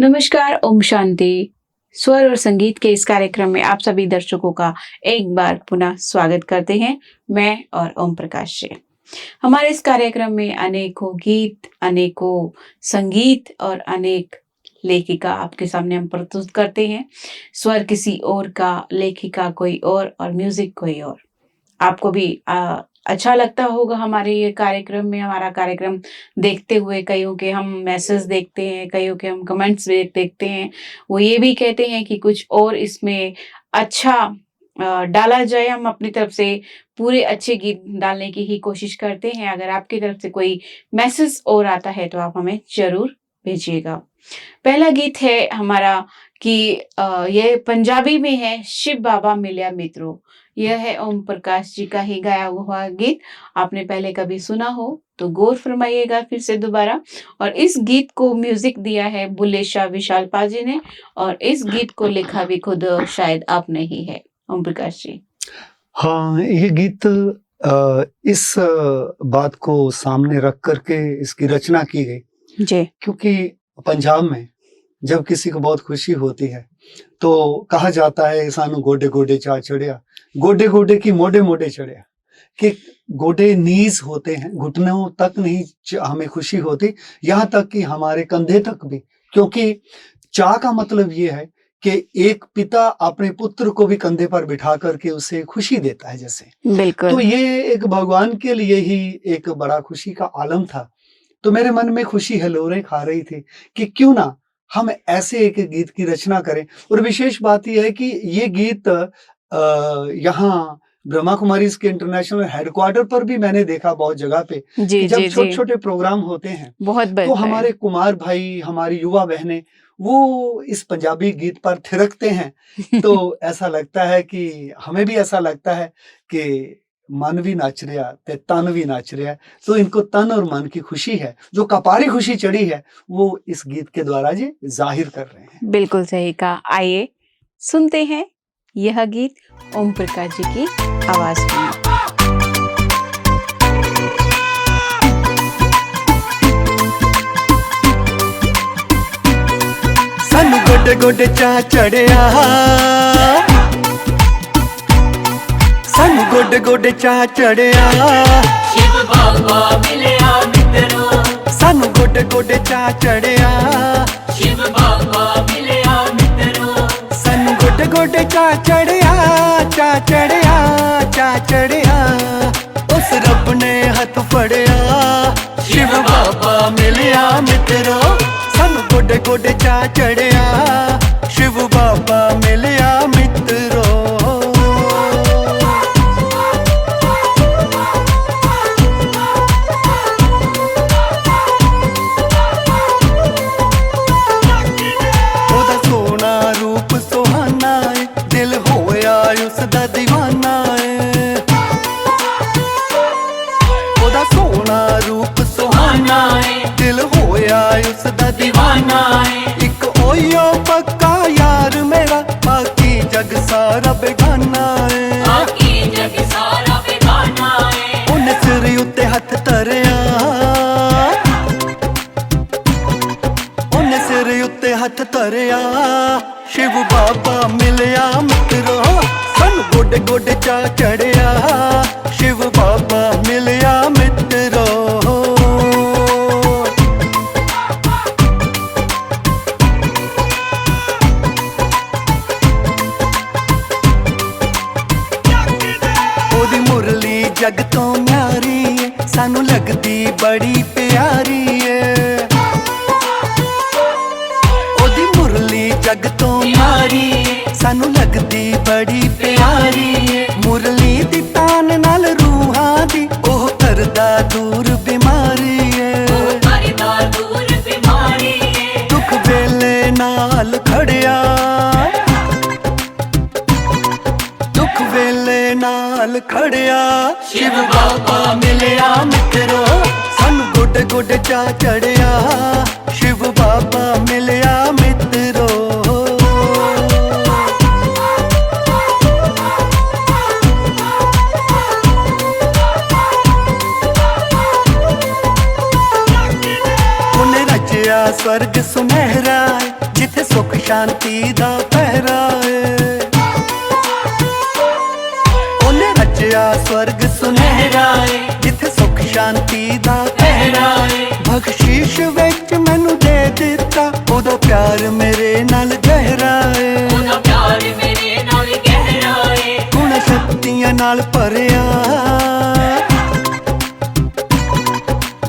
नमस्कार, ओम शांति। स्वर और संगीत के इस कार्यक्रम में आप सभी दर्शकों का एक बार पुनः स्वागत करते हैं। मैं और ओम प्रकाश जी। हमारे इस कार्यक्रम में अनेकों गीत, अनेकों संगीत और अनेक लेखिका आपके सामने हम प्रस्तुत करते हैं। स्वर किसी और का, लेखिका कोई और म्यूजिक कोई और। आपको भी अच्छा लगता होगा हमारे ये कार्यक्रम में, हमारा कार्यक्रम देखते हुए। कईयों के हम मैसेज देखते हैं, कईयों के हम कमेंट्स देखते हैं। वो ये भी कहते हैं कि कुछ और इसमें अच्छा डाला जाए। हम अपनी तरफ से पूरे अच्छे गीत डालने की ही कोशिश करते हैं। अगर आपकी तरफ से कोई मैसेज और आता है तो आप हमें जरूर भेजिएगा। पहला गीत है हमारा कि ये पंजाबी में है, शिव बाबा मिल्या मित्रों। यह है ओम प्रकाश जी का ही गाया हुआ गीत। आपने पहले कभी सुना हो तो गौर फरमाइएगा फिर से दोबारा। और इस गीत को म्यूजिक दिया है बुल्ले शाह विशाल पाजी ने, और इस गीत को लिखा भी खुद शायद आपने ही है, ओम प्रकाश जी। हाँ, ये गीत इस बात को सामने रख करके इसकी रचना की गई जी। क्योंकि पंजाब में जब किसी को बहुत खुशी होती है तो कहा जाता है सानू गोडे गोडे चा चढ़िया, गोडे गोडे की मोडे मोडे चढ़िया। कि गोडे नीज होते हैं, घुटनों तक नहीं हमें खुशी होती, यहाँ तक कि हमारे कंधे तक भी। क्योंकि चा का मतलब ये है कि एक पिता अपने पुत्र को भी कंधे पर बिठा करके उसे खुशी देता है जैसे। बिल्कुल। तो ये एक भगवान के लिए ही एक बड़ा खुशी का आलम था। तो मेरे मन में खुशी हिलोरें खा रही थी कि क्यों ना हम ऐसे एक गीत की रचना करें। और विशेष बात यह है कि ये गीत यहाँ ब्रह्मा कुमारीज के इंटरनेशनल हेडक्वार्टर पर भी मैंने देखा बहुत जगह पे कि जब छोटे छोटे प्रोग्राम होते हैं तो हमारे कुमार भाई, हमारी युवा बहनें वो इस पंजाबी गीत पर थिरकते हैं। तो ऐसा लगता है कि हमें भी ऐसा लगता है कि मन भी नाच रहा ते तन भी नाच रहा है। तो इनको तन और मन की खुशी है, जो कपारी खुशी चढ़ी है, वो इस गीत के द्वारा जी जाहिर कर रहे हैं। बिल्कुल सही कहा। आइए सुनते हैं यह गीत ओम प्रकाश जी की आवाज में। सानू गोडे गोडे चा चढ़िया, सानू गोडे गोडे चा चढ़िया, शिव बाबा मिलिया मित्रों। सानू गोडे गोडे चा चढ़िया, शिव बाबा मिलिया मित्रों। सानू गोडे गोडे चा चढ़िया, चा चढ़िया, चा चढ़िया। उस रब ने हाथ फड़िया, शिव बाबा मिलिया मित्रों। सानू गोडे गोडे चा चढ़िया, शिव बाबा मिलिया मित्रों। एक ओयो पक्का यार मेरा, बाकी जग सारा बेगाना है, बाकी जग सारा बेगाना है। उन्हें सिर उत्ते हथ तरिया, उन्हें सिर उत्ते हथ तरिया, शिव बाबा मिलिया मित्रों। सानू गोडे गोडे चा चढ़िया, शिव बाबा मिलिया मित्रों। जग तो न्यारी है, सानू लगदी बड़ी प्यारी है। ओदी मुरली जग तो न्यारी है, सानू लगदी बड़ी प्यारी है। मुरली दी तान नाल रूहां दी ओह करदा दूर बीमारी है, ओह करदा दूर बीमारी है। दुख वेले नाल खड़िया, दुख वेले नाल खड़िया, शिव बाबा मिलिया मित्रों। सानू गोडे गोडे चा चढ़िया, शिव बाबा मिलिया मित्रों। उन्हें रचिया स्वर्ग सुनहरा, जिथे सुख शांति दा पहराए ओने रचया स्वर्ग सुनहरा जिथे सुख शांति दा पहराए बख्शीश विच मैनू दे दिता ओदा प्यार मेरे नाल गहरा ਉਹਦਾ ਪਿਆਰ ਮੇਰੇ ਨਾਲ ਗਹਿਰਾ ਏ गुण शक्तियां नाल भरिया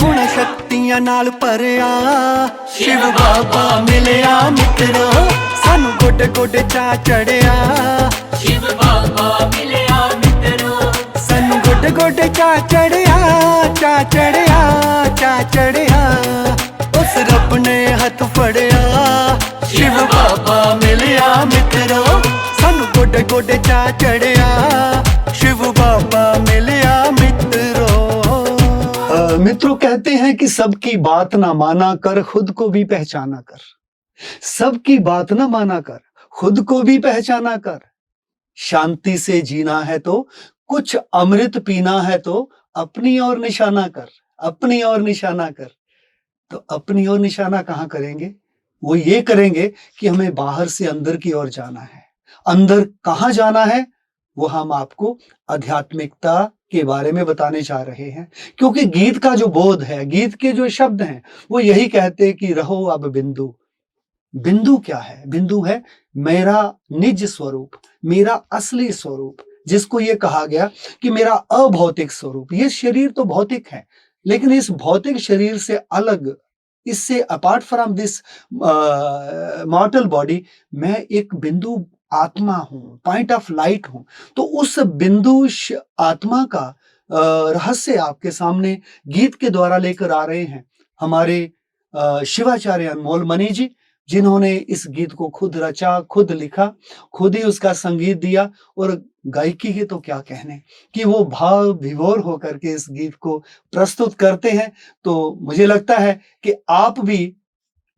गुण शक्तियां नाल भरिया शिव बाबा मिलिया मित्रो सानू गोडे गोडे चा चढ़िया शिव बाबा मिलिया मित्रो सानू गोडे गोडे चा चढ़िया चा चढ़िया चा चढ़िया उस रब ने हथ फड़िया शिव बाबा मिलिया मित्रो सानू गोडे गोडे चा चढ़िया शिव बाबा मिलिया मित्रो। मित्रों कहते हैं कि सबकी बात ना माना कर खुद को भी पहचाना कर, सबकी बात ना माना कर खुद को भी पहचाना कर, शांति से जीना है तो कुछ अमृत पीना है तो अपनी ओर निशाना कर, अपनी ओर निशाना कर। तो अपनी ओर निशाना कहाँ करेंगे? वो ये करेंगे कि हमें बाहर से अंदर की ओर जाना है। अंदर कहाँ जाना है वो हम आपको आध्यात्मिकता के बारे में बताने जा रहे हैं, क्योंकि गीत का जो बोध है, गीत के जो शब्द हैं वो यही कहते हैं कि रहो अब बिंदु। बिंदु क्या है? बिंदु है मेरा निज स्वरूप, मेरा असली स्वरूप, जिसको ये कहा गया कि मेरा अभौतिक स्वरूप। ये शरीर तो भौतिक है, लेकिन इस भौतिक शरीर से अलग, इससे अपार्ट फ्रॉम दिस मॉर्टल बॉडी, मैं एक बिंदु आत्मा हूं, पॉइंट ऑफ लाइट हूं। तो उस बिंदु आत्मा का रहस्य आपके सामने गीत के द्वारा लेकर आ रहे हैं हमारे शिवाचार्य अनमोल मणि जी, जिन्होंने इस गीत को खुद रचा, खुद लिखा, खुद ही उसका संगीत दिया। और गायकी के तो क्या कहने कि वो भाव विभोर होकर के इस गीत को प्रस्तुत करते हैं। तो मुझे लगता है कि आप भी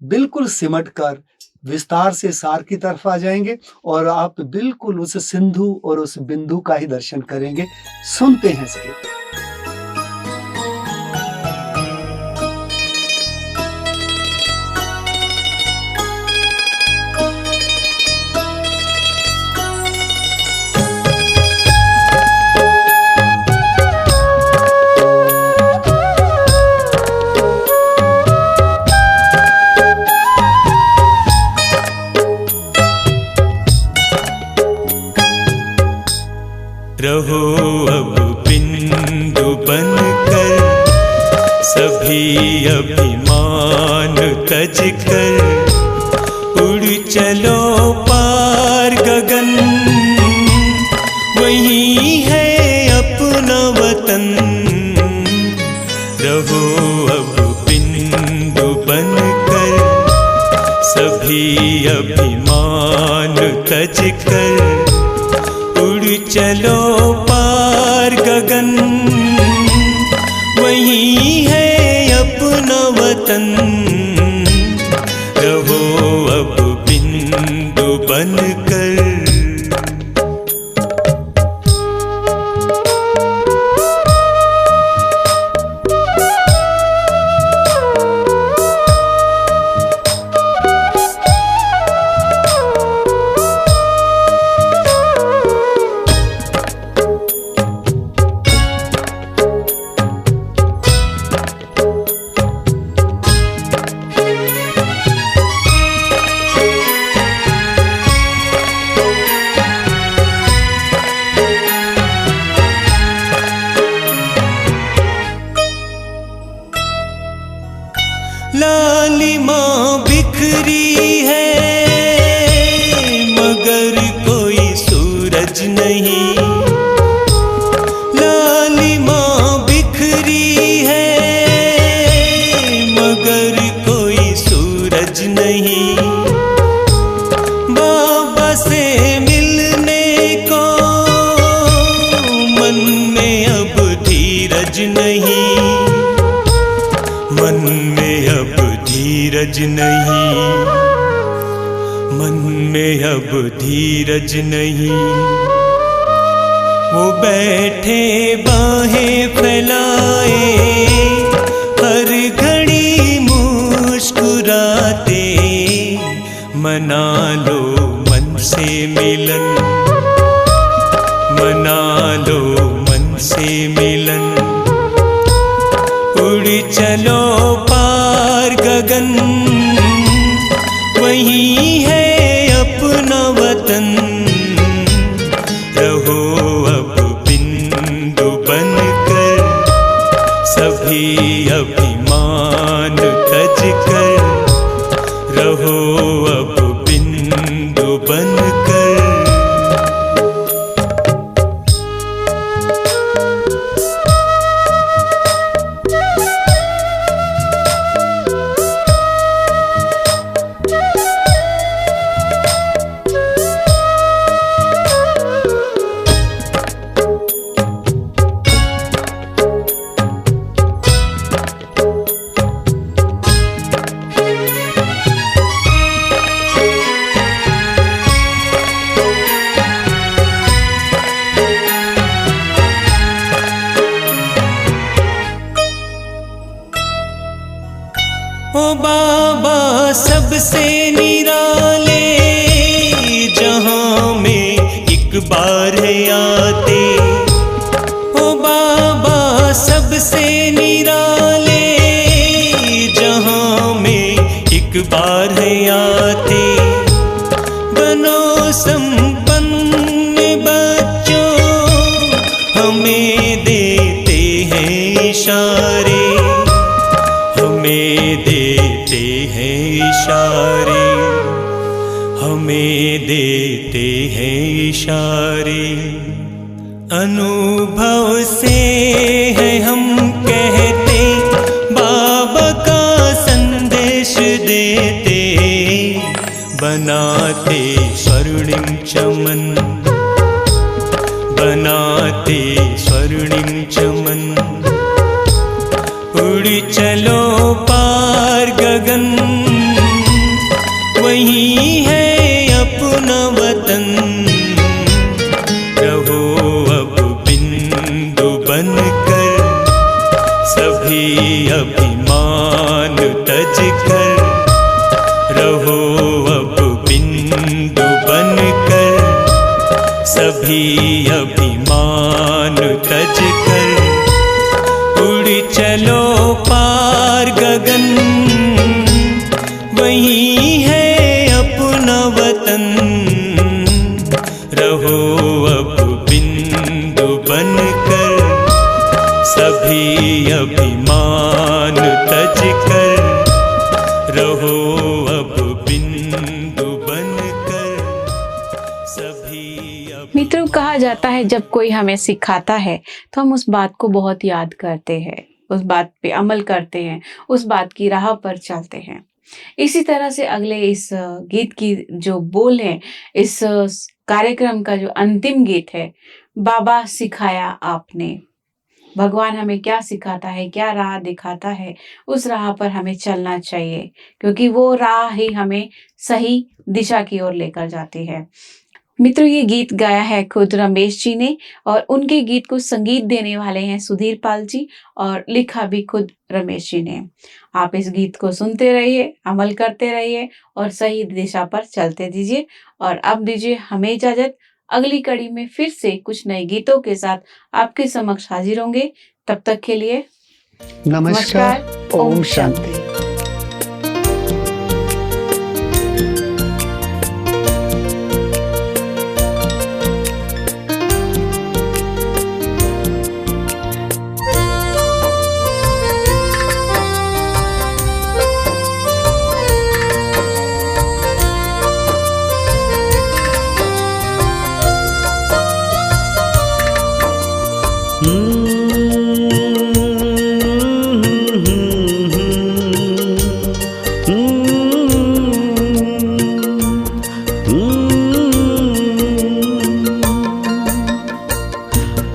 बिल्कुल सिमट कर विस्तार से सार की तरफ आ जाएंगे और आप बिल्कुल उस सिंधु और उस बिंदु का ही दर्शन करेंगे। सुनते हैं इस गीत। रहो अब बिंदु बनकर सभी अभिमान तज कर उड़ चलो पार गगन, वही है अपना वतन। रहो अब बिंदु बनकर सभी अभिमान तज कर चलो पार गगन, वही है अपना वतन। रहो अब बिंदु बनकर। लालिमा बिखरी है मगर कोई सूरज नहीं, लालिमा बिखरी है मगर कोई सूरज नहीं। बाबा से मिलने को मन में अब धीरज नहीं, मन में अब धीरज नहीं, मन में अब धीरज नहीं। वो बैठे बाहें फैलाए हर घड़ी मुस्कुराते, मना लो मन से मिलन, मना लो मन से मिलन। उड़ चलो पार गगन, वही है अपना वतन। रहो अब बिंदु बनकर, सभी अभिमान तज कर। रहो अब बिंदु बनकर। ओ बाबा सबसे निराले, जहां में एक बार है आते। ओ बाबा सबसे निराले, जहां में एक बार है आते। बनो संपन्न बच्चों, हमें देते हैं इशारे, हमें देते हैं इशारे, हमें देते हैं इशारे। अनुभव से है हम कहते, बाबा का संदेश देते। बनाते स्वर्णिम चमन, बनाते स्वर्णिम चमन। उड़ चलो पार गगन, वही है अपना वतन। रहो अब बिंदु बनकर, सभी अभिमान तज कर। रहो अब बिंदु बनकर, सभी अभिमान तज कर। उड़ चलो पार गगन, वही है अपना वतन। रहो अब बिंदु बनकर, सभी अभिमान तज कर। रहो अब बिंदु बनकर, सभी मित्रों, कहा जाता है जब कोई हमें सिखाता है तो हम उस बात को बहुत याद करते हैं, उस बात पे अमल करते हैं, उस बात की राह पर चलते हैं। इसी तरह से अगले इस गीत की जो बोल है, इस कार्यक्रम का जो अंतिम गीत है, बाबा सिखाया आपने। भगवान हमें क्या सिखाता है, क्या राह दिखाता है, उस राह पर हमें चलना चाहिए, क्योंकि वो राह ही हमें सही दिशा की ओर लेकर जाती है। मित्रों, ये गीत गाया है खुद रमेश जी ने, और उनके गीत को संगीत देने वाले हैं सुधीर पाल जी, और लिखा भी खुद रमेश जी ने। आप इस गीत को सुनते रहिए, अमल करते रहिए और सही दिशा पर चलते दीजिए। और अब दीजिए हमें इजाजत। अगली कड़ी में फिर से कुछ नए गीतों के साथ आपके समक्ष हाजिर होंगे। तब तक के लिए नमस्कार, ओम शांति।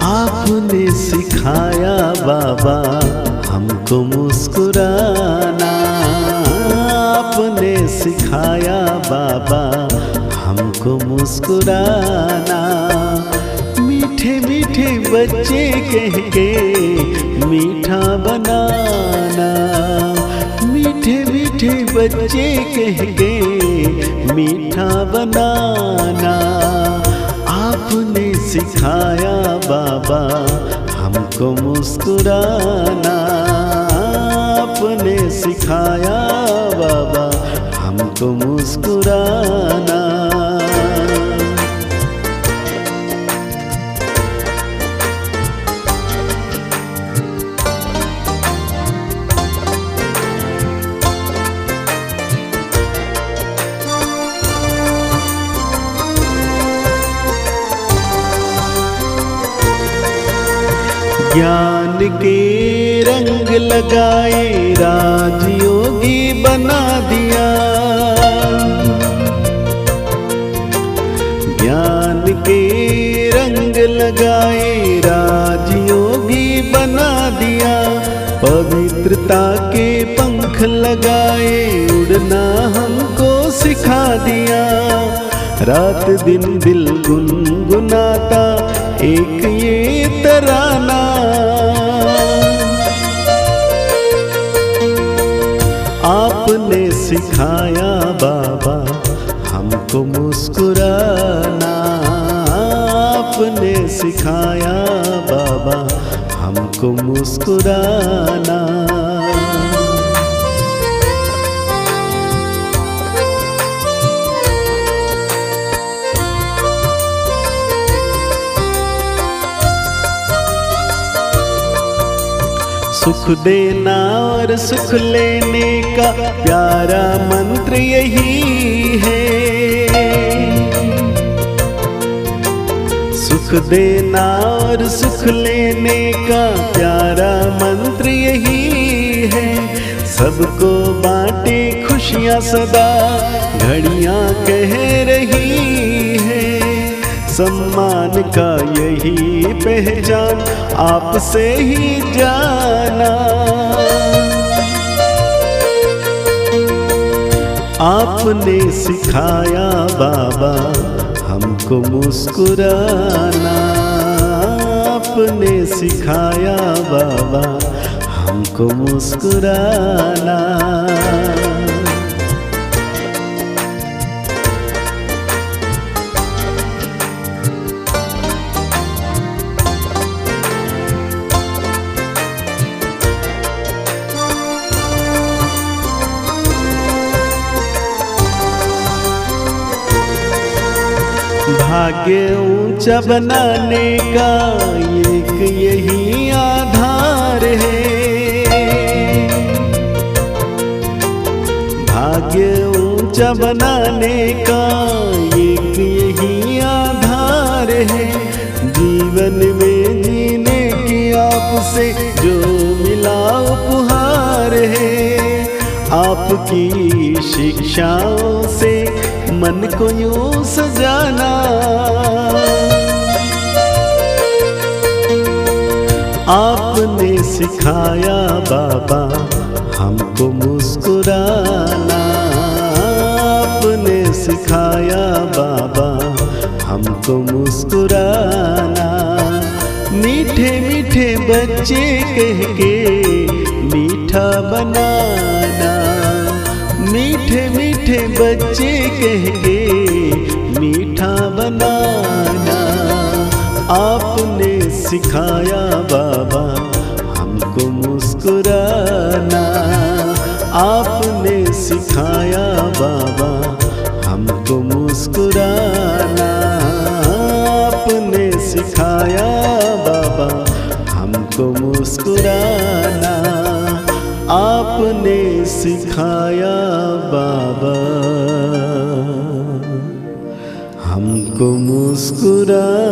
आपने सिखाया बाबा हमको मुस्कुराना, आपने सिखाया बाबा हमको मुस्कुराना। मीठे मीठे बच्चे कह के मीठा बनाना, मीठे मीठे बच्चे कह के मीठा बनाना आपने सिखाया बाबा हमको मुस्कुराना। आपने सिखाया बाबा हमको मुस्कुराना। ज्ञान के रंग लगाए राजयोगी बना दिया। ज्ञान के रंग लगाए राजयोगी बना दिया। पवित्रता के पंख लगाए उड़ना हमको सिखा दिया। रात दिन दिल गुनगुनाता एक ये तराना। आपने सिखाया बाबा हमको मुस्कुराना। आपने सिखाया बाबा हमको मुस्कुराना। सुख देना और सुख लेने का प्यारा मंत्र यही है। सुख देना और सुख लेने का प्यारा मंत्र यही है। सबको बांटे खुशियाँ सदा घड़ियाँ कह रही है। सम्मान का यही पहचान आपसे ही जाना। आपने सिखाया बाबा हमको मुस्कुराना। आपने सिखाया बाबा हमको मुस्कुराना। भाग्य ऊंचा बनाने का एक यही आधार है। भाग्य ऊंचा बनाने का एक यही आधार है। जीवन में जीने की आपसे जो मिला उपहार है। आपकी शिक्षाओं से मन को यूं सजाना। आपने सिखाया बाबा हमको मुस्कुराना। आपने सिखाया बाबा हमको मुस्कुराना। मीठे मीठे बच्चे कह के मीठा बनाना। मीठे मीठे बच्चे कह के मीठा बनाना। आपने सिखाया बाबा हमको मुस्कुराना। आपने सिखाया बाबा हमको मुस्कुराना। आपने सिखाया बाबा हमको मुस्कुराना। आपने सिखाया बाबा हमको मुस्कुराना।